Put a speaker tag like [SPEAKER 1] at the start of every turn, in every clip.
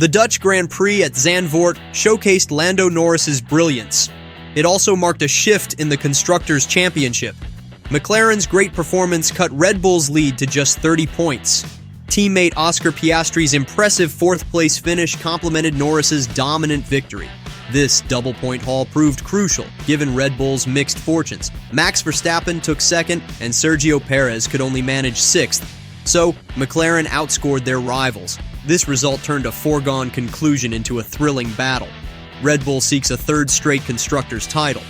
[SPEAKER 1] The Dutch Grand Prix at Zandvoort showcased Lando Norris's brilliance. It also marked a shift in the Constructors' Championship. McLaren's great performance cut Red Bull's lead to just 30 points. Teammate Oscar Piastri's impressive fourth-place finish complemented Norris's dominant victory. This double-point haul proved crucial, given Red Bull's mixed fortunes. Max Verstappen took second, and Sergio Perez could only manage sixth. So, McLaren outscored their rivals. This result turned a foregone conclusion into a thrilling battle. Red Bull seeks a third straight Constructors' title.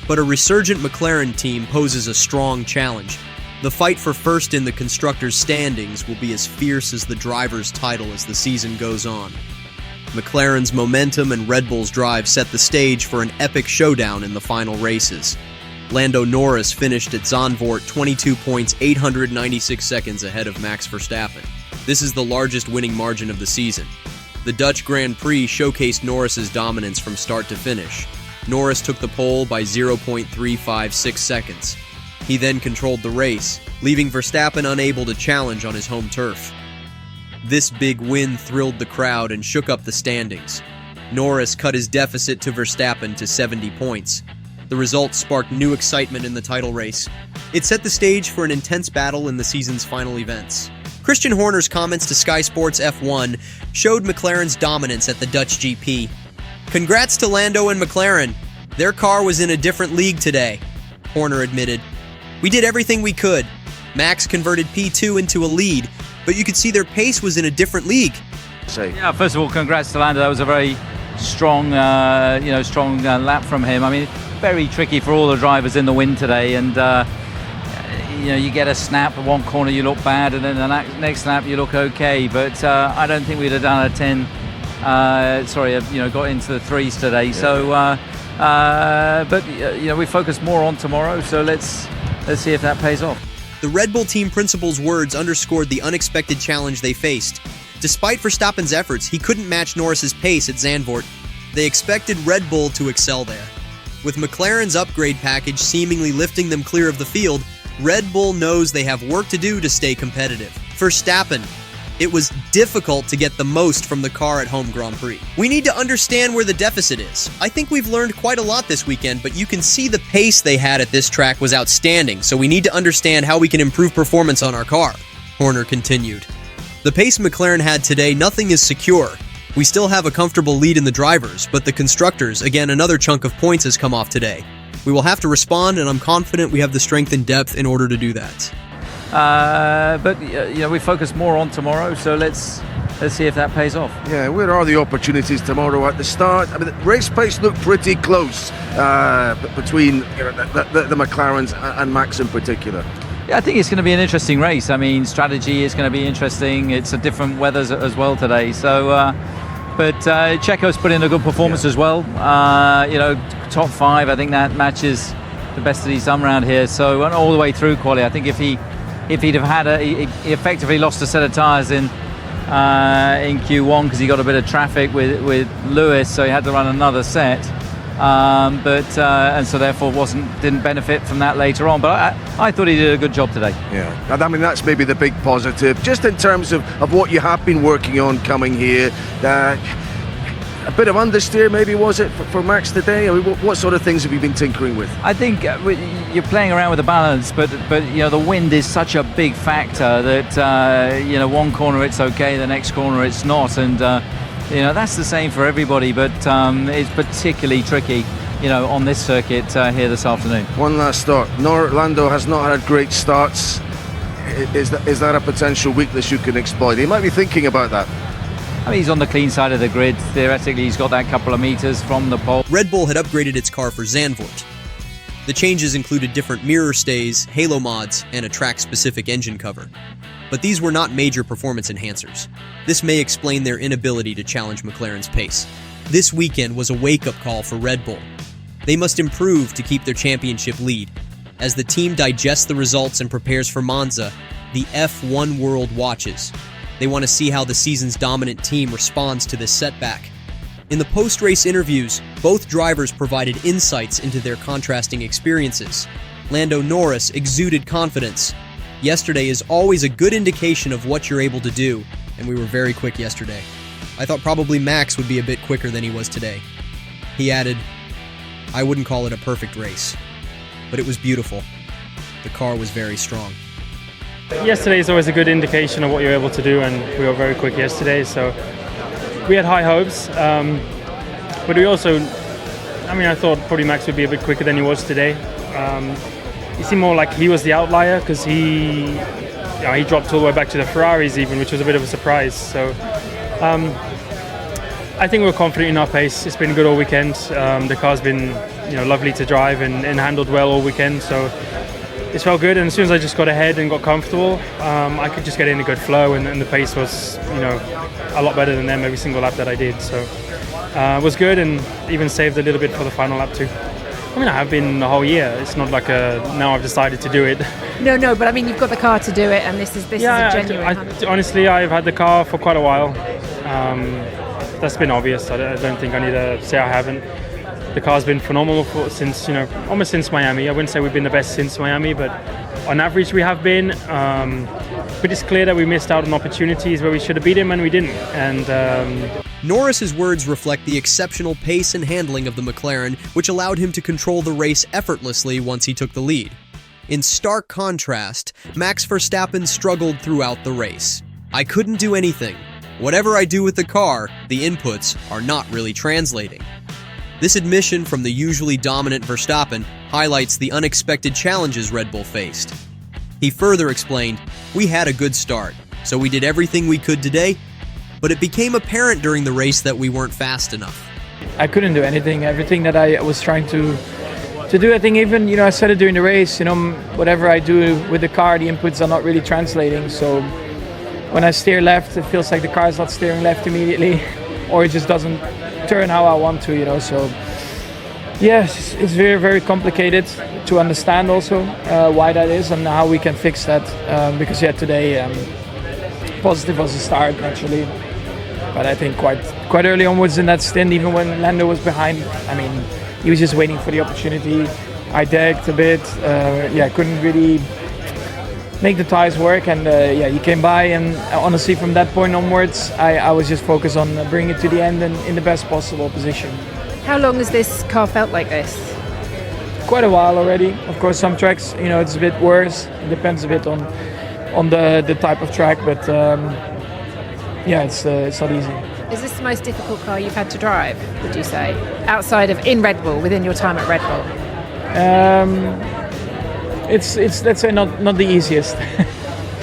[SPEAKER 1] But a resurgent McLaren team poses a strong challenge. The fight for first in the Constructors' standings will be as fierce as the driver's title as the season goes on. McLaren's momentum and Red Bull's drive set the stage for an epic showdown in the final races. Lando Norris finished at Zandvoort 22 points, 896 seconds ahead of Max Verstappen. This is the largest winning margin of the season. The Dutch Grand Prix showcased Norris's dominance from start to finish. Norris took the pole by 0.356 seconds. He then controlled the race, leaving Verstappen unable to challenge on his home turf. This big win thrilled the crowd and shook up the standings. Norris cut his deficit to Verstappen to 70 points. The result sparked new excitement in the title race. It set the stage for an intense battle in the season's final events. Christian Horner's comments to Sky Sports F1 showed McLaren's dominance at the Dutch GP. "Congrats to Lando and McLaren. Their car was in a different league today," Horner admitted. "We did everything we could. Max converted P2 into a lead, but you could see their pace was in a different league."
[SPEAKER 2] Yeah, first of all, congrats to Lando. That was a very strong, lap from him. I mean, very tricky for all the drivers in the win today, and you get a snap at one corner, you look bad, and then the next snap you look okay. But I don't think we'd have done a 10. Got into the threes today. So, we focus more on tomorrow. So let's see if that pays off.
[SPEAKER 1] The Red Bull team principal's words underscored the unexpected challenge they faced. Despite Verstappen's efforts, he couldn't match Norris's pace at Zandvoort. They expected Red Bull to excel there. With McLaren's upgrade package seemingly lifting them clear of the field, Red Bull knows they have work to do to stay competitive. Verstappen, it was difficult to get the most from the car at home Grand Prix. "We need to understand where the deficit is. I think we've learned quite a lot this weekend, but you can see the pace they had at this track was outstanding, so we need to understand how we can improve performance on our car," Horner continued. The pace McLaren had today, nothing is secure. We still have a comfortable lead in the drivers, but the Constructors, again, another chunk of points has come off today. We will have to respond, and I'm confident we have the strength and depth in order to do that.
[SPEAKER 2] We focus more on tomorrow, so let's see if that pays off.
[SPEAKER 3] Yeah, where are the opportunities tomorrow at the start? I mean, the race pace looked pretty close between the McLarens and Max in particular.
[SPEAKER 2] Yeah, I think it's going to be an interesting race. I mean, strategy is going to be interesting. It's a different weather as well today. So, Checo's put in a good performance as well. Top 5. I think that matches the best that he's done around here. So, and all the way through quali. I think if he'd have had he effectively lost a set of tyres in Q1 because he got a bit of traffic with Lewis, so he had to run another set. And so therefore didn't benefit from that later on. But I thought he did a good job today.
[SPEAKER 3] Yeah, I mean, that's maybe the big positive. Just in terms of what you have been working on coming here, a bit of understeer maybe, was it, for Max today? I mean, what sort of things have you been tinkering with?
[SPEAKER 2] I think you're playing around with the balance, but the wind is such a big factor that one corner it's okay, the next corner it's not, and that's the same for everybody, but it's particularly tricky, on this circuit here this afternoon.
[SPEAKER 3] One last thought. Lando has not had great starts. Is that a potential weakness you can exploit? He might be thinking about that.
[SPEAKER 2] I mean, he's on the clean side of the grid. Theoretically, he's got that couple of meters from the pole.
[SPEAKER 1] Red Bull had upgraded its car for Zandvoort. The changes included different mirror stays, halo mods, and a track-specific engine cover. But these were not major performance enhancers. This may explain their inability to challenge McLaren's pace. This weekend was a wake-up call for Red Bull. They must improve to keep their championship lead. As the team digests the results and prepares for Monza, the F1 world watches. They want to see how the season's dominant team responds to this setback. In the post-race interviews, both drivers provided insights into their contrasting experiences. Lando Norris exuded confidence. "Yesterday is always a good indication of what you're able to do, and we were very quick yesterday." I thought probably Max would be a bit quicker than he was today. He added, I wouldn't call it a perfect race, but it was beautiful. The car was very strong.
[SPEAKER 4] Yesterday is always a good indication of what you're able to do, and we were very quick yesterday, so we had high hopes. But we also, I thought probably Max would be a bit quicker than he was today. He seemed more like he was the outlier because he dropped all the way back to the Ferraris even, which was a bit of a surprise. So I think we're confident in our pace. It's been good all weekend. The car's been lovely to drive and handled well all weekend. So it's felt good. And as soon as I just got ahead and got comfortable, I could just get in a good flow, and the pace was a lot better than them every single lap that I did. So it was good, and even saved a little bit for the final lap too. I have been the whole year. It's not like now I've decided to do it.
[SPEAKER 5] No, but you've got the car to do it, and this is a genuine.
[SPEAKER 4] Honestly, I've had the car for quite a while. That's been obvious. I don't think I need to say I haven't. The car's been phenomenal since almost since Miami. I wouldn't say we've been the best since Miami, but on average we have been. But it's clear that we missed out on opportunities where we should have beat him and we didn't. And
[SPEAKER 1] Norris's words reflect the exceptional pace and handling of the McLaren, which allowed him to control the race effortlessly once he took the lead. In stark contrast, Max Verstappen struggled throughout the race. I couldn't do anything. Whatever I do with the car, the inputs are not really translating. This admission from the usually dominant Verstappen highlights the unexpected challenges Red Bull faced. He further explained, we had a good start, so we did everything we could today, but it became apparent during the race that we weren't fast enough.
[SPEAKER 6] I couldn't do anything. Everything that I was trying to do, I think even, I said it during the race, whatever I do with the car, the inputs are not really translating. So when I steer left, it feels like the car is not steering left immediately, or it just doesn't turn how I want to, so yes, it's very, very complicated to understand also why that is and how we can fix that, because today positive was a start naturally, but I think quite early onwards in that stint, even when Lando was behind, he was just waiting for the opportunity. I dagged a bit, couldn't really make the tires work, and he came by, and honestly from that point onwards I was just focused on bringing it to the end and in the best possible position.
[SPEAKER 5] How long has this car felt like this?
[SPEAKER 6] Quite a while already. Of course some tracks it's a bit worse, it depends a bit on the type of track, but it's not easy.
[SPEAKER 5] Is this the most difficult car you've had to drive, would you say, outside of in Red Bull, within your time at Red Bull? It's let's say not the easiest.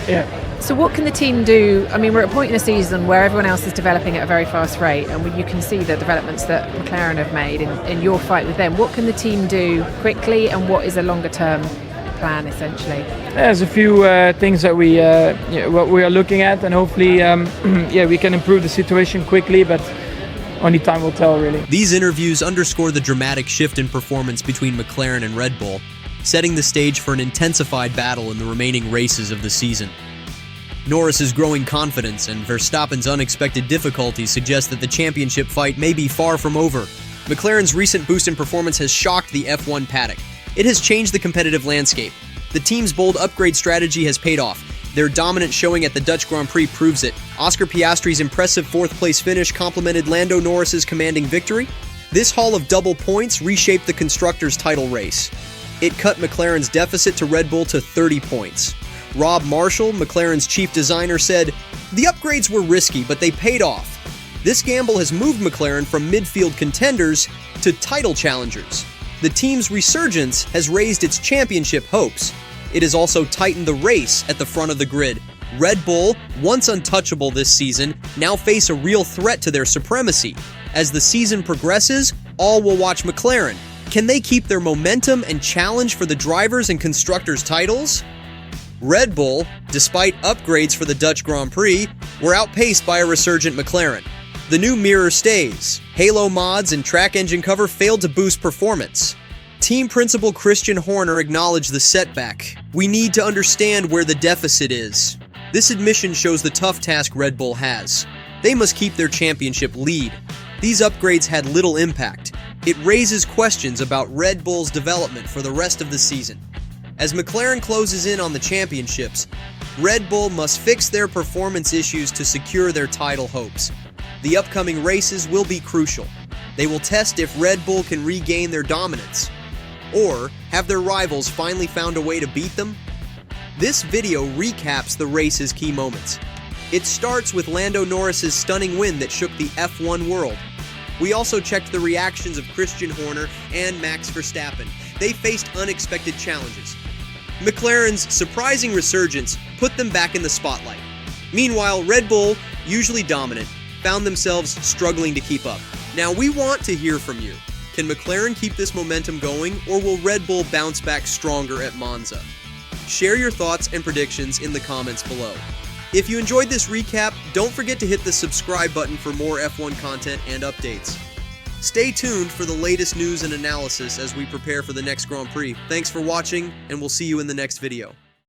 [SPEAKER 5] Yeah. So what can the team do? We're at a point in the season where everyone else is developing at a very fast rate, and you can see the developments that McLaren have made in your fight with them. What can the team do quickly, and what is a longer term plan essentially?
[SPEAKER 6] There's a few things that we are looking at, and hopefully we can improve the situation quickly, but only time will tell really.
[SPEAKER 1] These interviews underscore the dramatic shift in performance between McLaren and Red Bull, setting the stage for an intensified battle in the remaining races of the season. Norris's growing confidence and Verstappen's unexpected difficulties suggest that the championship fight may be far from over. McLaren's recent boost in performance has shocked the F1 paddock. It has changed the competitive landscape. The team's bold upgrade strategy has paid off. Their dominant showing at the Dutch Grand Prix proves it. Oscar Piastri's impressive fourth-place finish complemented Lando Norris's commanding victory. This haul of double points reshaped the Constructors' title race. It cut McLaren's deficit to Red Bull to 30 points. Rob Marshall, McLaren's chief designer, said, "The upgrades were risky, but they paid off. This gamble has moved McLaren from midfield contenders to title challengers. The team's resurgence has raised its championship hopes. It has also tightened the race at the front of the grid. Red Bull, once untouchable this season, now face a real threat to their supremacy. As the season progresses, all will watch McLaren. Can they keep their momentum and challenge for the drivers' and constructors' titles?" Red Bull, despite upgrades for the Dutch Grand Prix, were outpaced by a resurgent McLaren. The new mirror stays. Halo mods and track engine cover failed to boost performance. Team principal Christian Horner acknowledged the setback. "We need to understand where the deficit is." This admission shows the tough task Red Bull has. They must keep their championship lead. These upgrades had little impact. It raises questions about Red Bull's development for the rest of the season. As McLaren closes in on the championships, Red Bull must fix their performance issues to secure their title hopes. The upcoming races will be crucial. They will test if Red Bull can regain their dominance, or have their rivals finally found a way to beat them? This video recaps the race's key moments. It starts with Lando Norris's stunning win that shook the F1 world. We also checked the reactions of Christian Horner and Max Verstappen. They faced unexpected challenges. McLaren's surprising resurgence put them back in the spotlight. Meanwhile, Red Bull, usually dominant, found themselves struggling to keep up. Now, we want to hear from you. Can McLaren keep this momentum going, or will Red Bull bounce back stronger at Monza? Share your thoughts and predictions in the comments below. If you enjoyed this recap, don't forget to hit the subscribe button for more F1 content and updates. Stay tuned for the latest news and analysis as we prepare for the next Grand Prix. Thanks for watching, and we'll see you in the next video.